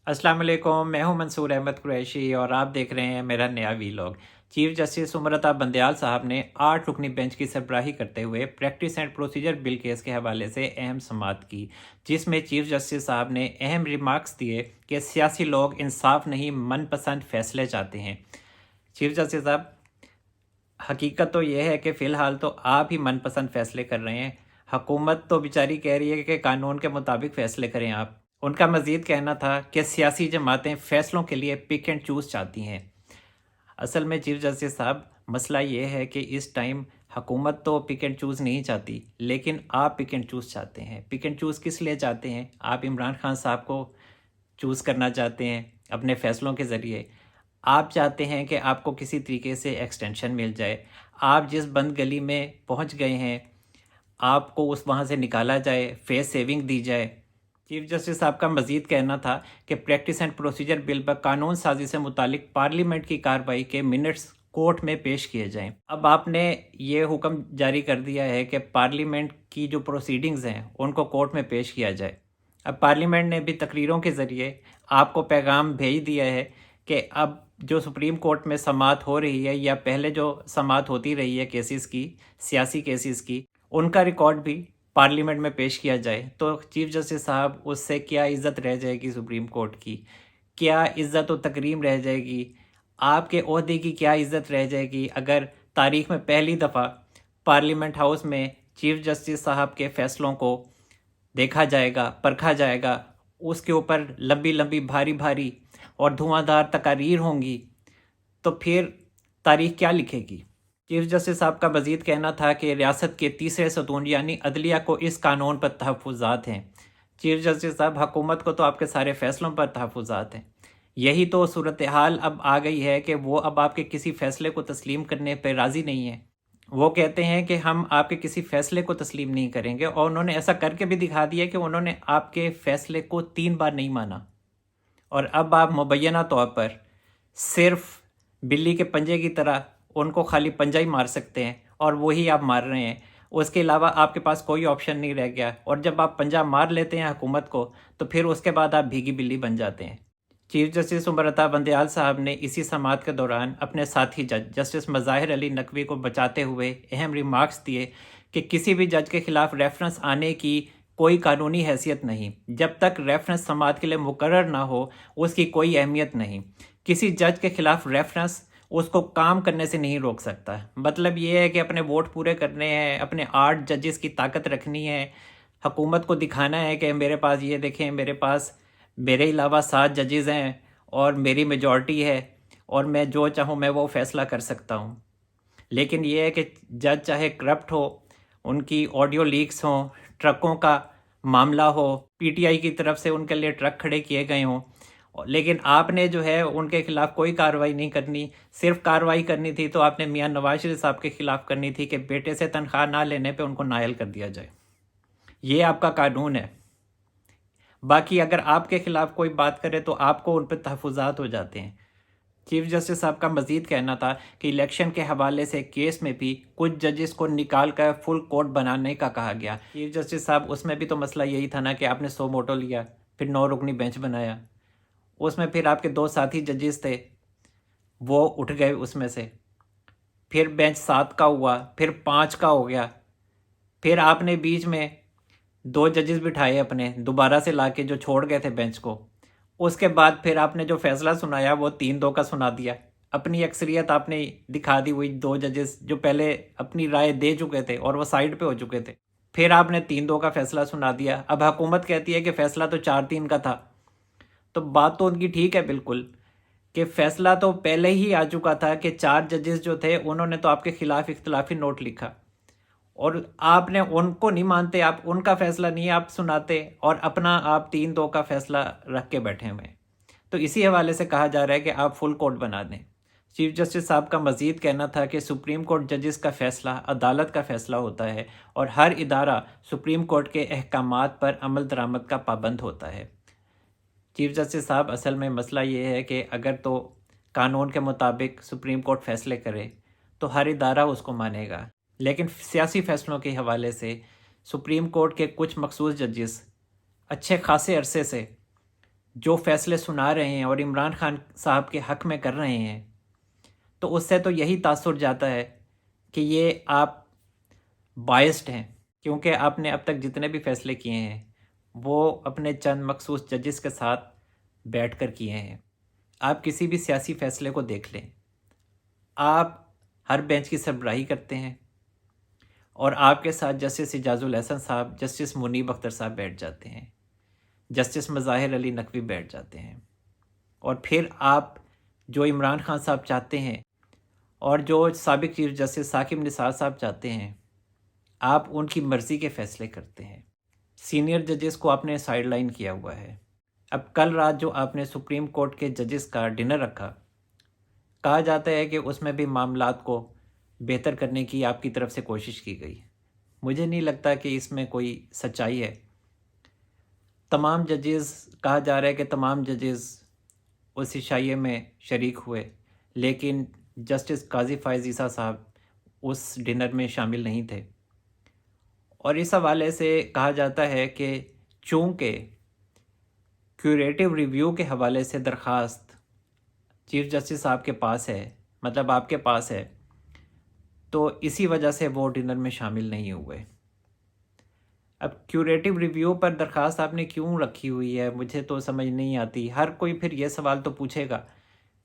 अस्सलाम वालेकुम, मैं हूं मंसूर अहमद कुरैशी और आप देख रहे हैं मेरा नया वीलॉग। चीफ जस्टिस उमरता बंदयाल साहब ने 8 रुकनी बेंच की सरबराही करते हुए practice and procedure bill case के हवाले से अहम समाअत की, जिसमें चीफ जस्टिस साहब ने अहम रिमार्क्स दिए कि सियासी लोग इंसाफ नहीं मनपसंद फैसले चाहते हैं। चीफ जस्टिस साहब, हकीकत तो यह है कि फ़िलहाल तो आप ही मनपसंद फ़ैसले कर रहे हैं। हुकूमत तो बेचारी कह रही है कि कानून के मुताबिक फ़ैसले करें आप। उनका मज़ीद कहना था कि सियासी जमातें फ़ैसलों के लिए पिक एंड चूज़ चाहती हैं। असल में चीफ जस्टिस साहब, मसला ये है कि इस टाइम हुकूमत तो पिक एंड चूज़ नहीं चाहती, लेकिन आप पिक एंड चूज़ चाहते हैं। पिक एंड चूज़ किस लिए चाहते हैं? आप इमरान खान साहब को चूज़ करना चाहते हैं अपने फ़ैसलों के ज़रिए। आप चाहते हैं कि आपको किसी तरीके से एक्सटेंशन मिल जाए। आप जिस बंद गली में पहुंच गए हैं, आपको उस वहां से निकाला जाए, फेस सेविंग दी जाए। चीफ जस्टिस साहब का मजीद कहना था कि प्रैक्टिस एंड प्रोसीजर बिल पर कानून साजी से मुतालिक पार्लियामेंट की कार्रवाई के मिनट्स कोर्ट में पेश किए जाएं। अब आपने ये हुक्म जारी कर दिया है कि पार्लियामेंट की जो प्रोसीडिंग्स हैं उनको कोर्ट में पेश किया जाए। अब पार्लियामेंट ने भी तकरीरों के ज़रिए आपको पैगाम भेज दिया है कि अब जो सुप्रीम कोर्ट में समाअत हो रही है या पहले जो समाअत होती रही है केसेस की, सियासी केसेस की, उनका रिकॉर्ड भी पार्लियामेंट में पेश किया जाए। तो चीफ जस्टिस साहब, उससे क्या इज़्ज़त रह जाएगी सुप्रीम कोर्ट की? क्या इज़्ज़त व तकरीम रह जाएगी? आपके ओहदे की क्या इज़्ज़त रह जाएगी अगर तारीख़ में पहली दफ़ा पार्लियामेंट हाउस में चीफ जस्टिस साहब के फ़ैसलों को देखा जाएगा, परखा जाएगा, उसके ऊपर लंबी लंबी भारी भारी और धुआंधार तकारीर होंगी, तो फिर तारीख क्या लिखेगी? चीफ जस्टिस साहब का मजीद कहना था कि रियासत के तीसरे सतून यानी अदलिया को इस कानून पर तहफ़्फ़ुज़ात हैं। चीफ जस्टिस साहब, हुकूमत को तो आपके सारे फ़ैसलों पर तहफ़्फ़ुज़ात हैं। यही तो सूरत हाल अब आ गई है कि वो अब आपके किसी फ़ैसले को तस्लीम करने पर राज़ी नहीं है। वो कहते हैं कि हम आपके किसी फ़ैसले को तस्लीम नहीं करेंगे, और उन्होंने ऐसा करके भी दिखा दिया कि उन्होंने आपके फ़ैसले को 3 बार नहीं माना। और अब आप मुबैना तौर पर सिर्फ बिल्ली के पंजे की तरह उनको खाली पंजा ही मार सकते हैं, और वही आप मार रहे हैं। उसके अलावा आपके पास कोई ऑप्शन नहीं रह गया, और जब आप पंजा मार लेते हैं हुकूमत को, तो फिर उसके बाद आप भीगी बिल्ली बन जाते हैं। चीफ जस्टिस उमरता बंदयाल साहब ने इसी समाअत के दौरान अपने साथी जज जस्टिस मज़ाहिर अली नकवी को बचाते हुए अहम रिमार्क्स दिए कि किसी भी जज के खिलाफ रेफरेंस आने की कोई कानूनी हैसियत नहीं। जब तक रेफरेंस समाअत के लिए मुकर्रर ना हो, उसकी कोई अहमियत नहीं। किसी जज के खिलाफ रेफरेंस उसको काम करने से नहीं रोक सकता। मतलब ये है कि अपने वोट पूरे करने हैं, अपने 8 जजेस की ताकत रखनी है, हुकूमत को दिखाना है कि मेरे पास ये देखें, मेरे पास मेरे अलावा 7 जजेस हैं और मेरी मेजॉरिटी है, और मैं जो चाहूँ मैं वो फ़ैसला कर सकता हूँ। लेकिन ये है कि जज चाहे करप्ट हो, उनकी ऑडियो लीक्स हों, ट्रकों का मामला हो, पीटीआई की तरफ से उनके लिए ट्रक खड़े किए गए हों, लेकिन आपने जो है उनके खिलाफ कोई कार्रवाई नहीं करनी। सिर्फ कार्रवाई करनी थी तो आपने मियां नवाज शरीफ साहब के खिलाफ करनी थी कि बेटे से तनख्वाह ना लेने पे उनको नायल कर दिया जाए। ये आपका कानून है। बाकी अगर आपके खिलाफ कोई बात करे तो आपको उन पर तहफ़्फ़ुज़ात हो जाते हैं। चीफ जस्टिस साहब का मजीद कहना था कि इलेक्शन के हवाले से केस में भी कुछ जजेस को निकाल कर फुल कोर्ट बनाने का कहा गया। चीफ जस्टिस साहब, उसमें भी तो मसला यही था ना कि आपने 100 मोटो लिया, फिर 9 रुकनी बेंच बनाया। उसमें फिर आपके 2 साथी जजेस थे, वो उठ गए उसमें से, फिर बेंच 7 का हुआ, फिर 5 का हो गया, फिर आपने बीच में 2 जजेस बिठाए अपने दोबारा से लाके जो छोड़ गए थे बेंच को। उसके बाद फिर आपने जो फैसला सुनाया वो 3-2 का सुना दिया। अपनी अक्सरियत आपने दिखा दी, वही 2 जजेस जो पहले अपनी राय दे चुके थे और वो साइड पे हो चुके थे। फिर आपने 3-2 का फैसला सुना दिया। अब हुकूमत कहती है कि फैसला तो 4-3 का था। तो बात तो उनकी ठीक है बिल्कुल, कि फैसला तो पहले ही आ चुका था कि 4 जजेस जो थे उन्होंने तो आपके खिलाफ इख्तलाफी नोट लिखा, और आपने उनको नहीं मानते, आप उनका फैसला नहीं आप सुनाते, और अपना आप 3-2 का फैसला रख के बैठे हुए। तो इसी हवाले से कहा जा रहा है कि आप फुल कोर्ट बना दें। चीफ जस्टिस साहब का मजीद कहना था कि सुप्रीम कोर्ट जजेस का फैसला अदालत का फैसला होता है, और हर इदारा सुप्रीम कोर्ट के अहकामात पर अमल दरामद का पाबंद होता है। चीफ जस्टिस साहब, असल में मसला ये है कि अगर तो कानून के मुताबिक सुप्रीम कोर्ट फैसले करे तो हर इदारा उसको मानेगा, लेकिन सियासी फैसलों के हवाले से सुप्रीम कोर्ट के कुछ मखसूस जजेस अच्छे खासे अरसे से जो फैसले सुना रहे हैं और इमरान खान साहब के हक़ में कर रहे हैं, तो उससे तो यही तासुर जाता है कि ये आप बायस्ड हैं, क्योंकि आपने अब तक जितने भी फ़ैसले किए हैं वो अपने चंद मखसूस जजेस के साथ बैठ कर किए हैं। आप किसी भी सियासी फ़ैसले को देख लें, आप हर बेंच की सरबराही करते हैं और आपके साथ जस्टिस इजाज़ुल हसन साहब, जस्टिस मुनीब अख्तर साहब बैठ जाते हैं, जस्टिस मज़ाहिर अली नकवी बैठ जाते हैं, और फिर आप जो इमरान खान साहब चाहते हैं और जो साबिक चीफ जस्टिस साकिब निसार साहब चाहते हैं, आप उनकी मर्ज़ी के फ़ैसले करते हैं। सीनियर जजेस को आपने साइडलाइन किया हुआ है। अब कल रात जो आपने सुप्रीम कोर्ट के जजेस का डिनर रखा, कहा जाता है कि उसमें भी मामलात को बेहतर करने की आपकी तरफ से कोशिश की गई। मुझे नहीं लगता कि इसमें कोई सच्चाई है। तमाम जजेस, कहा जा रहा है कि तमाम जजेस उस इशाइये में शरीक हुए, लेकिन जस्टिस काजी फ़ाइज़ ईसा साहब उस डिनर में शामिल नहीं थे। और इस हवाले से कहा जाता है कि चूँकि क्यूरेटिव रिव्यू के हवाले से दरख्वास्त चीफ जस्टिस साहब के पास है, मतलब आपके पास है, तो इसी वजह से वो डिनर में शामिल नहीं हुए। अब क्यूरेटिव रिव्यू पर दरख्वास्त आपने क्यों रखी हुई है, मुझे तो समझ नहीं आती। हर कोई फिर ये सवाल तो पूछेगा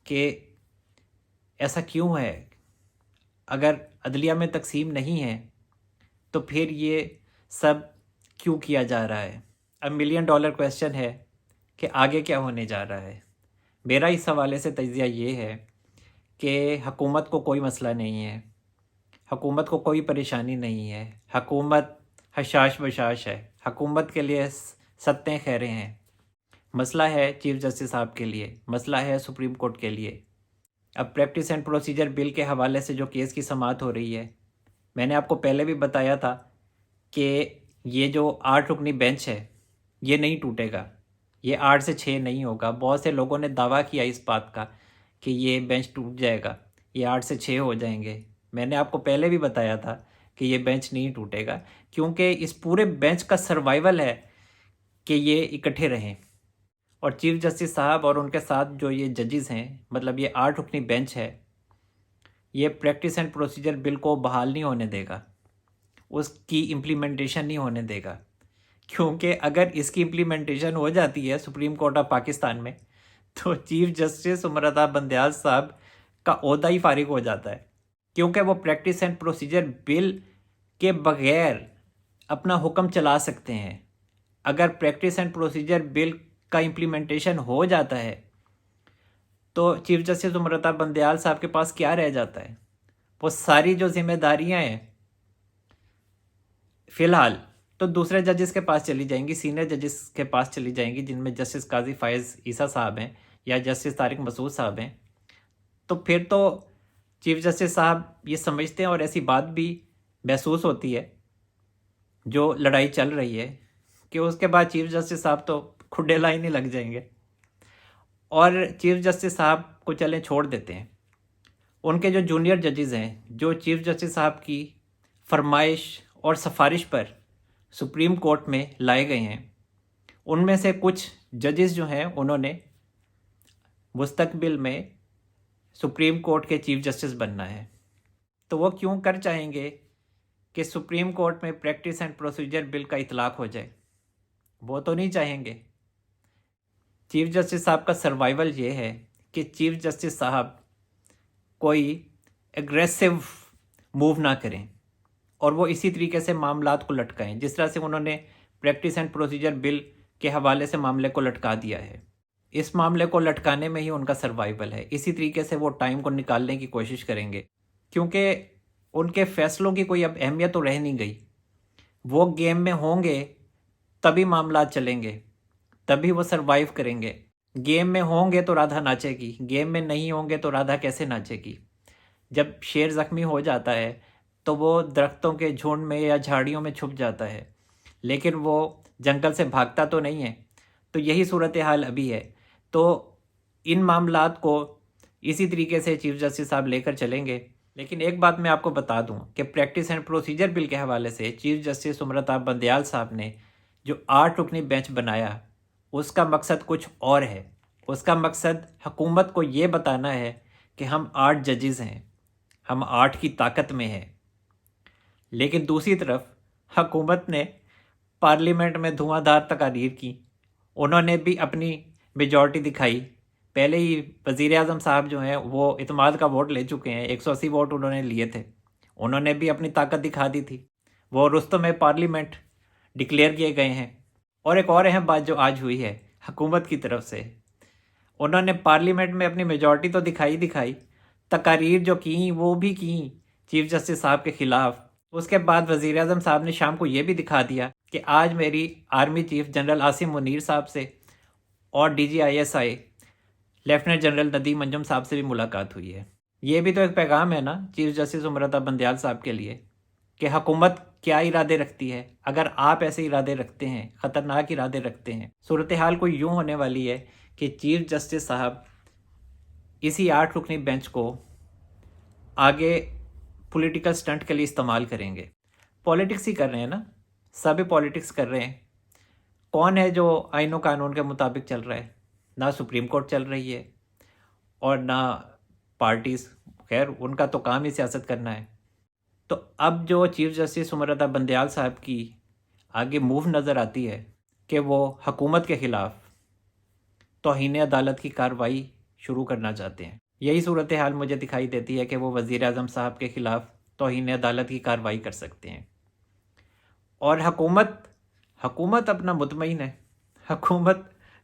कि ऐसा क्यों है, अगर अदलिया में तकसीम नहीं है तो फिर ये सब क्यों किया जा रहा है। अब $1 मिलियन क्वेश्चन है कि आगे क्या होने जा रहा है। मेरा इस हवाले से तज्ज़िया ये है कि हुकूमत को कोई मसला नहीं है, हुकूमत को कोई परेशानी नहीं है, हुकूमत हशाश बशाश है, हुकूमत के लिए सत्तें खैरें हैं। मसला है चीफ जस्टिस साहब के लिए, मसला है सुप्रीम कोर्ट के लिए। अब प्रैक्टिस एंड प्रोसीजर बिल के हवाले से जो केस की समाअत हो रही है, मैंने आपको पहले भी बताया था कि ये जो 8 रुकनी बेंच है ये नहीं टूटेगा, ये 8 से 6 नहीं होगा। बहुत से लोगों ने दावा किया इस बात का कि ये बेंच टूट जाएगा, ये 8 से 6 हो जाएंगे। मैंने आपको पहले भी बताया था कि ये बेंच नहीं टूटेगा, क्योंकि इस पूरे बेंच का सर्वाइवल है कि ये इकट्ठे रहें। और चीफ जस्टिस साहब और उनके साथ जो ये जजेस हैं, मतलब ये 8 रुकनी बेंच है, ये प्रैक्टिस एंड प्रोसीजर बिल को बहाल नहीं होने देगा, उसकी इम्प्लीमेंटेशन नहीं होने देगा। क्योंकि अगर इसकी इम्प्लीमेंटेशन हो जाती है सुप्रीम कोर्ट ऑफ पाकिस्तान में, तो चीफ जस्टिस उमर बंदयाल साहब का ओहदा ही फारिग हो जाता है, क्योंकि वो प्रैक्टिस एंड प्रोसीजर बिल के बगैर अपना हुक्म चला सकते हैं। अगर प्रैक्टिस एंड प्रोसीजर बिल का इम्प्लीमेंटेशन हो जाता है तो चीफ जस्टिस उमर बंदयाल साहब के पास क्या रह जाता है? वो सारी जो जिम्मेदारियां हैं फ़िलहाल तो दूसरे जजेस के पास चली जाएंगी, सीनियर जजेस के पास चली जाएंगी, जिनमें जस्टिस काजी फ़ाइज़ ईसा साहब हैं या जस्टिस तारिक मसूद साहब हैं। तो फिर तो चीफ जस्टिस साहब ये समझते हैं, और ऐसी बात भी महसूस होती है जो लड़ाई चल रही है, कि उसके बाद चीफ जस्टिस साहब तो खुडे लाइन ही लग जाएंगे और चीफ जस्टिस साहब को चलें छोड़ देते हैं। उनके जो जूनियर जजेस हैं, जो चीफ जस्टिस साहब की फरमाइश और सिफारिश पर सुप्रीम कोर्ट में लाए गए हैं, उनमें से कुछ जजेस जो हैं उन्होंने मुस्तकबिल में सुप्रीम कोर्ट के चीफ जस्टिस बनना है। तो वो क्यों कर चाहेंगे कि सुप्रीम कोर्ट में प्रैक्टिस एंड प्रोसीजर बिल का इतलाक़ हो जाए? वो तो नहीं चाहेंगे। चीफ जस्टिस साहब का सर्वाइवल ये है कि चीफ जस्टिस साहब कोई एग्रेसिव मूव ना करें और वो इसी तरीके से मामलात को लटकाएं जिस तरह से उन्होंने प्रैक्टिस एंड प्रोसीजर बिल के हवाले से मामले को लटका दिया है। इस मामले को लटकाने में ही उनका सर्वाइवल है। इसी तरीके से वो टाइम को निकालने की कोशिश करेंगे, क्योंकि उनके फ़ैसलों की कोई अब अहमियत तो रह नहीं गई। वो गेम में होंगे तभी मामलात चलेंगे, तभी वो सर्वाइव करेंगे। गेम में होंगे तो राधा नाचेगी, गेम में नहीं होंगे तो राधा कैसे नाचेगी? जब शेर ज़ख्मी हो जाता है तो वो दरख्तों के झुंड में या झाड़ियों में छुप जाता है, लेकिन वो जंगल से भागता तो नहीं है। तो यही सूरत हाल अभी है। तो इन मामलात को इसी तरीके से चीफ जस्टिस साहब लेकर चलेंगे। लेकिन एक बात मैं आपको बता दूं कि प्रैक्टिस एंड प्रोसीजर बिल के हवाले से चीफ जस्टिस उमर बंदयाल साहब ने जो 8 रुकनी बेंच बनाया, اس کا مقصد کچھ اور ہے. اس کا مقصد حکومت کو یہ بتانا ہے کہ ہم 8 ججز ہیں، ہم 8 کی طاقت میں ہیں. لیکن دوسری طرف حکومت نے پارلیمنٹ میں دھواں دھار تقاریر کی، انہوں نے بھی اپنی میجورٹی دکھائی. پہلے ہی وزیر اعظم صاحب جو ہیں وہ اعتماد کا ووٹ لے چکے ہیں، 180 ووٹ انہوں نے لیے تھے، انہوں نے بھی اپنی طاقت دکھا دی تھی. وہ رستم پارلیمنٹ ڈکلیئر کیے گئے ہیں. اور ایک اور اہم بات جو آج ہوئی ہے حکومت کی طرف سے، انہوں نے پارلیمنٹ میں اپنی میجورٹی تو دکھائی، تقاریر جو کیں وہ بھی کیں چیف جسٹس صاحب کے خلاف. اس کے بعد وزیر اعظم صاحب نے شام کو یہ بھی دکھا دیا کہ آج میری army chief general Asim Munir صاحب سے اور DGISI لیفٹیننٹ جنرل ندیم انجم صاحب سے بھی ملاقات ہوئی ہے. یہ بھی تو ایک پیغام ہے نا چیف جسٹس امرتا بندیال صاحب کے لیے کہ حکومت کیا ارادے رکھتی ہے. اگر آپ ایسے ارادے رکھتے ہیں، خطرناک ارادے رکھتے ہیں، صورتحال کو یوں ہونے والی ہے کہ چیف جسٹس صاحب اسی 8 رکنی بینچ کو آگے پولیٹیکل سٹنٹ کے لیے استعمال کریں گے. پولیٹکس ہی کر رہے ہیں نا، سبھی پولیٹکس کر رہے ہیں. کون ہے جو آئین و قانون کے مطابق چل رہا ہے؟ نہ سپریم کورٹ چل رہی ہے اور نہ پارٹیز. خیر ان کا تو کام ہی سیاست کرنا ہے. تو اب جو چیف جسٹس امرتا بندیال صاحب کی آگے موو نظر آتی ہے کہ وہ حکومت کے خلاف توہین عدالت کی کارروائی شروع کرنا چاہتے ہیں. یہی صورتحال مجھے دکھائی دیتی ہے کہ وہ وزیر اعظم صاحب کے خلاف توہین عدالت کی کارروائی کر سکتے ہیں. اور حکومت اپنا مطمئن ہے، حکومت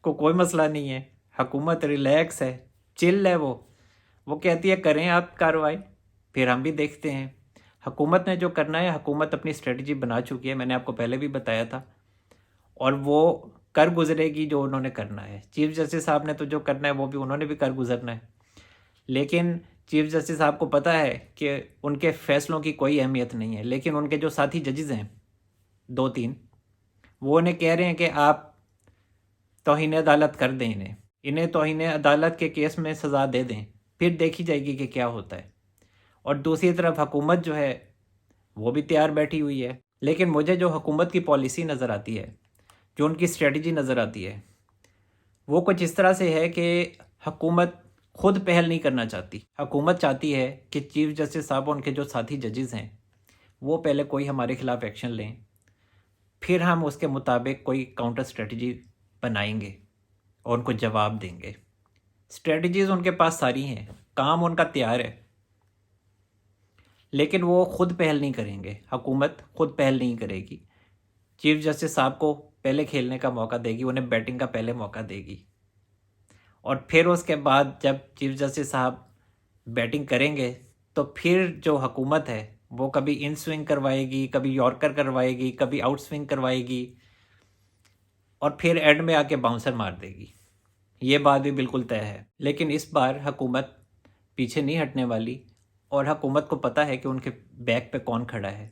کو کوئی مسئلہ نہیں ہے، حکومت ریلیکس ہے، چل ہے. وہ کہتی ہے کریں آپ کارروائی، پھر ہم بھی دیکھتے ہیں. حکومت نے جو کرنا ہے، حکومت اپنی اسٹریٹجی بنا چکی ہے، میں نے آپ کو پہلے بھی بتایا تھا، اور وہ کر گزرے گی جو انہوں نے کرنا ہے. چیف جسٹس صاحب نے تو جو کرنا ہے وہ بھی انہوں نے بھی کر گزرنا ہے. لیکن چیف جسٹس صاحب کو پتہ ہے کہ ان کے فیصلوں کی کوئی اہمیت نہیں ہے، لیکن ان کے جو ساتھی ججز ہیں 2-3 وہ انہیں کہہ رہے ہیں کہ آپ توہین عدالت کر دیں، انہیں توہین عدالت کے کیس میں سزا دے دیں، پھر دیکھی جائے گی کہ کیا ہوتا ہے. اور دوسری طرف حکومت جو ہے وہ بھی تیار بیٹھی ہوئی ہے. لیکن مجھے جو حکومت کی پالیسی نظر آتی ہے، جو ان کی اسٹریٹجی نظر آتی ہے، وہ کچھ اس طرح سے ہے کہ حکومت خود پہل نہیں کرنا چاہتی. حکومت چاہتی ہے کہ چیف جسٹس صاحب ان کے جو ساتھی ججز ہیں وہ پہلے کوئی ہمارے خلاف ایکشن لیں، پھر ہم اس کے مطابق کوئی کاؤنٹر اسٹریٹجی بنائیں گے اور ان کو جواب دیں گے. اسٹریٹجیز ان کے پاس ساری ہیں، کام ان کا تیار ہے، لیکن وہ خود پہل نہیں کریں گے. حکومت خود پہل نہیں کرے گی. چیف جسٹس صاحب کو پہلے کھیلنے کا موقع دے گی، انہیں بیٹنگ کا پہلے موقع دے گی، اور پھر اس کے بعد جب چیف جسٹس صاحب بیٹنگ کریں گے تو پھر جو حکومت ہے وہ کبھی ان سوئنگ کروائے گی، کبھی یارکر کروائے گی، کبھی آؤٹ سوئنگ کروائے گی، اور پھر اینڈ میں آ کے باؤنسر مار دے گی. یہ بات بھی بالکل طے ہے. لیکن اس بار حکومت پیچھے نہیں ہٹنے والی، اور حکومت کو پتہ ہے کہ ان کے بیک پہ کون کھڑا ہے.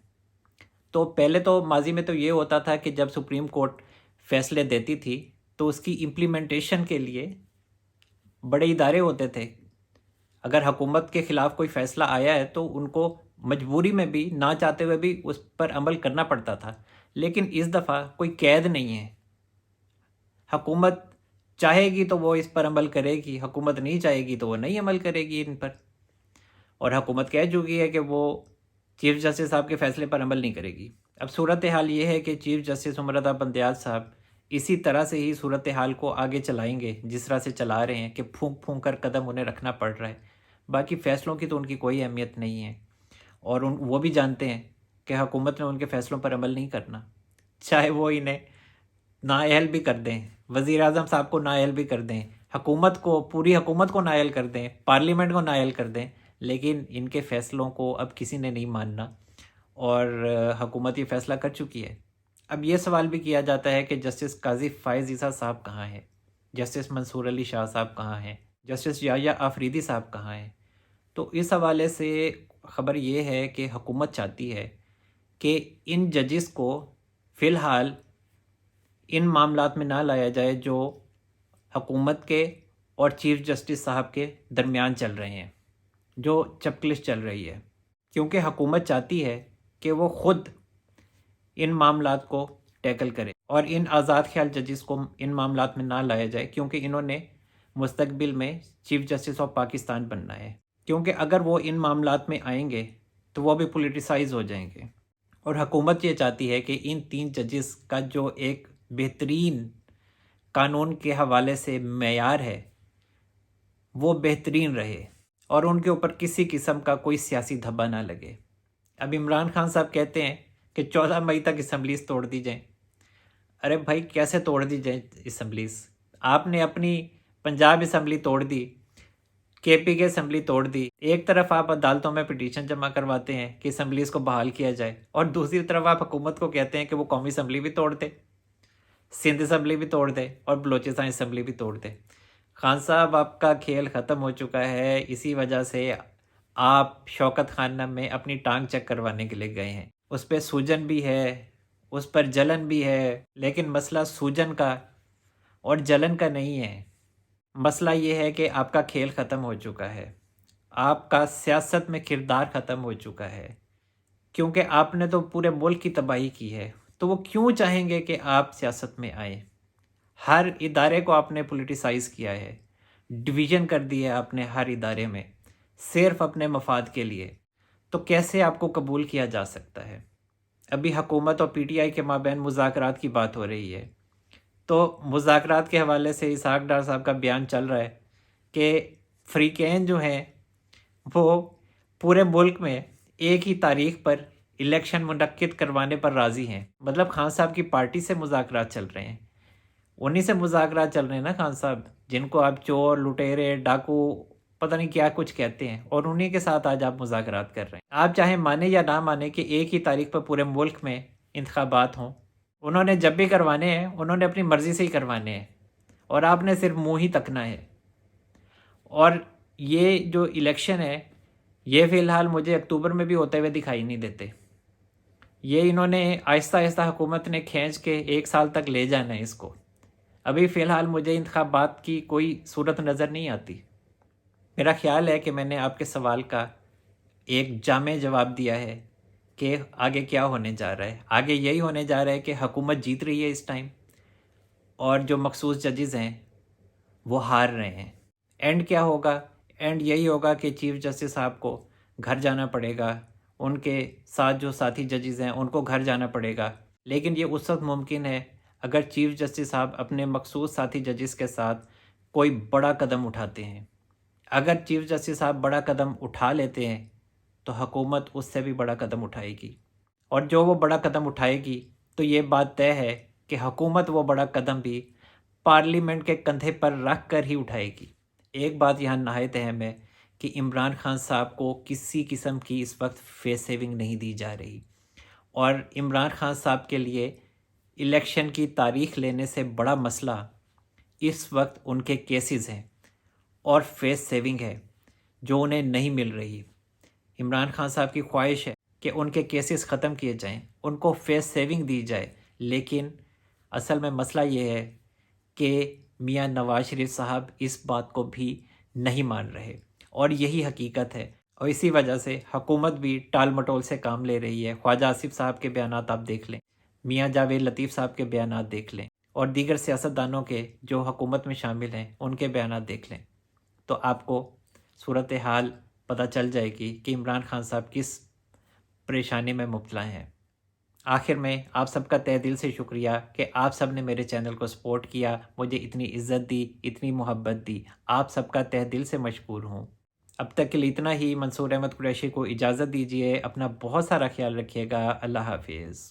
تو پہلے تو ماضی میں تو یہ ہوتا تھا کہ جب سپریم کورٹ فیصلے دیتی تھی تو اس کی امپلیمنٹیشن کے لیے بڑے ادارے ہوتے تھے. اگر حکومت کے خلاف کوئی فیصلہ آیا ہے تو ان کو مجبوری میں بھی، نہ چاہتے ہوئے بھی اس پر عمل کرنا پڑتا تھا. لیکن اس دفعہ کوئی قید نہیں ہے. حکومت چاہے گی تو وہ اس پر عمل کرے گی، حکومت نہیں چاہے گی تو وہ نہیں عمل کرے گی ان پر. اور حکومت کہہ چکی ہے کہ وہ چیف جسٹس صاحب کے فیصلے پر عمل نہیں کرے گی. اب صورتحال یہ ہے کہ چیف جسٹس امرتا بندیال صاحب اسی طرح سے ہی صورتحال کو آگے چلائیں گے جس طرح سے چلا رہے ہیں کہ پھونک پھونک کر قدم انہیں رکھنا پڑ رہا ہے. باقی فیصلوں کی تو ان کی کوئی اہمیت نہیں ہے، اور وہ بھی جانتے ہیں کہ حکومت نے ان کے فیصلوں پر عمل نہیں کرنا، چاہے وہ انہیں نااہل بھی کر دیں، وزیر اعظم صاحب کو نااہل بھی کر دیں، حکومت کو، پوری حکومت کو نااہل کر دیں، پارلیمنٹ کو نااہل کر دیں، لیکن ان کے فیصلوں کو اب کسی نے نہیں ماننا. اور حکومت یہ فیصلہ کر چکی ہے. اب یہ سوال بھی کیا جاتا ہے کہ جسٹس قاضی فائز عیسیٰ صاحب کہاں ہیں، جسٹس منصور علی شاہ صاحب کہاں ہیں، جسٹس یحییٰ آفریدی صاحب کہاں ہیں. تو اس حوالے سے خبر یہ ہے کہ حکومت چاہتی ہے کہ ان ججز کو فی الحال ان معاملات میں نہ لایا جائے جو حکومت کے اور چیف جسٹس صاحب کے درمیان چل رہے ہیں، جو چپکلش چل رہی ہے، کیونکہ حکومت چاہتی ہے کہ وہ خود ان معاملات کو ٹیکل کرے. اور ان آزاد خیال ججز کو ان معاملات میں نہ لایا جائے، کیونکہ انہوں نے مستقبل میں چیف جسٹس آف پاکستان بننا ہے، کیونکہ اگر وہ ان معاملات میں آئیں گے تو وہ بھی پولیٹیسائز ہو جائیں گے۔ اور حکومت یہ چاہتی ہے کہ ان 3 ججز کا جو ایک بہترین قانون کے حوالے سے معیار ہے وہ بہترین رہے اور ان کے اوپر کسی قسم کا کوئی سیاسی دھبا نہ لگے۔ اب عمران خان صاحب کہتے ہیں کہ 14 مئی تک اسمبلیز توڑ دی جائیں۔ ارے بھائی کیسے توڑ دی جائیں اسمبلیز؟ آپ نے اپنی پنجاب اسمبلی توڑ دی، کے پی کے اسمبلی توڑ دی، ایک طرف آپ عدالتوں میں پٹیشن جمع کرواتے ہیں کہ اسمبلیز کو بحال کیا جائے، اور دوسری طرف آپ حکومت کو کہتے ہیں کہ وہ قومی اسمبلی بھی توڑ دے، سندھ اسمبلی بھی توڑ دے اور بلوچستان اسمبلی بھی توڑ دے۔ خان صاحب آپ کا کھیل ختم ہو چکا ہے، اسی وجہ سے آپ شوکت خانہ میں اپنی ٹانگ چیک کروانے کے لیے گئے ہیں۔ اس پہ سوجن بھی ہے، اس پر جلن بھی ہے، لیکن مسئلہ سوجن کا اور جلن کا نہیں ہے۔ مسئلہ یہ ہے کہ آپ کا کھیل ختم ہو چکا ہے، آپ کا سیاست میں کردار ختم ہو چکا ہے، کیونکہ آپ نے تو پورے ملک کی تباہی کی ہے، تو وہ کیوں چاہیں گے کہ آپ سیاست میں آئیں؟ ہر ادارے کو آپ نے پولیٹیسائز کیا ہے، ڈویژن کر دی ہے آپ نے ہر ادارے میں، صرف اپنے مفاد کے لیے، تو کیسے آپ کو قبول کیا جا سکتا ہے؟ ابھی حکومت اور پی ٹی آئی کے مابین مذاکرات کی بات ہو رہی ہے، تو مذاکرات کے حوالے سے اسحاق ڈار صاحب کا بیان چل رہا ہے کہ فریقین جو ہیں وہ پورے ملک میں ایک ہی تاریخ پر الیکشن منعقد کروانے پر راضی ہیں۔ مطلب خان صاحب کی پارٹی سے مذاکرات چل رہے ہیں، انہی سے مذاکرات چل رہے ہیں نا خان صاحب، جن کو آپ چور، لٹیرے، ڈاکو پتہ نہیں کیا کچھ کہتے ہیں، اور انہی کے ساتھ آج آپ مذاکرات کر رہے ہیں۔ آپ چاہے مانیں یا نہ مانیں کہ ایک ہی تاریخ پر پورے ملک میں انتخابات ہوں، انہوں نے جب بھی کروانے ہیں انہوں نے اپنی مرضی سے ہی کروانے ہیں، اور آپ نے صرف منہ ہی تکنا ہے۔ اور یہ جو الیکشن ہے یہ فی الحال مجھے اکتوبر میں بھی ہوتے ہوئے دکھائی نہیں دیتے، یہ انہوں نے آہستہ آہستہ حکومت نے کھینچ کے 1 سال تک لے جانا ہے اس کو۔ ابھی فی الحال مجھے انتخابات کی کوئی صورت نظر نہیں آتی۔ میرا خیال ہے کہ میں نے آپ کے سوال کا ایک جامع جواب دیا ہے کہ آگے کیا ہونے جا رہا ہے۔ آگے یہی ہونے جا رہا ہے کہ حکومت جیت رہی ہے اس ٹائم، اور جو مخصوص ججز ہیں وہ ہار رہے ہیں۔ اینڈ کیا ہوگا؟ اینڈ یہی ہوگا کہ چیف جسٹس صاحب کو گھر جانا پڑے گا، ان کے ساتھ جو ساتھی ججز ہیں ان کو گھر جانا پڑے گا، لیکن یہ اس وقت ممکن ہے اگر چیف جسٹس صاحب اپنے مخصوص ساتھی ججز کے ساتھ کوئی بڑا قدم اٹھاتے ہیں۔ اگر چیف جسٹس صاحب بڑا قدم اٹھا لیتے ہیں تو حکومت اس سے بھی بڑا قدم اٹھائے گی، اور جو وہ بڑا قدم اٹھائے گی تو یہ بات طے ہے کہ حکومت وہ بڑا قدم بھی پارلیمنٹ کے کندھے پر رکھ کر ہی اٹھائے گی۔ ایک بات یہاں نہایت اہم ہے کہ عمران خان صاحب کو کسی قسم کی اس وقت فیس سیونگ نہیں دی جا رہی، اور عمران خان صاحب کے لیے الیکشن کی تاریخ لینے سے بڑا مسئلہ اس وقت ان کے کیسز ہیں اور فیس سیونگ ہے جو انہیں نہیں مل رہی۔ عمران خان صاحب کی خواہش ہے کہ ان کے کیسز ختم کیے جائیں، ان کو فیس سیونگ دی جائے، لیکن اصل میں مسئلہ یہ ہے کہ میاں نواز شریف صاحب اس بات کو بھی نہیں مان رہے، اور یہی حقیقت ہے، اور اسی وجہ سے حکومت بھی ٹال مٹول سے کام لے رہی ہے۔ خواجہ آصف صاحب کے بیانات آپ دیکھ لیں، میاں جاوید لطیف صاحب کے بیانات دیکھ لیں، اور دیگر سیاستدانوں کے جو حکومت میں شامل ہیں ان کے بیانات دیکھ لیں، تو آپ کو صورتحال پتہ چل جائے گی کہ عمران خان صاحب کس پریشانی میں مبتلا ہیں۔ آخر میں آپ سب کا تہہ دل سے شکریہ کہ آپ سب نے میرے چینل کو سپورٹ کیا، مجھے اتنی عزت دی، اتنی محبت دی، آپ سب کا تہہ دل سے مشکور ہوں۔ اب تک کے لیے اتنا ہی۔ منصور احمد قریشی کو اجازت دیجیے، اپنا بہت سارا خیال رکھیے گا۔ اللہ حافظ۔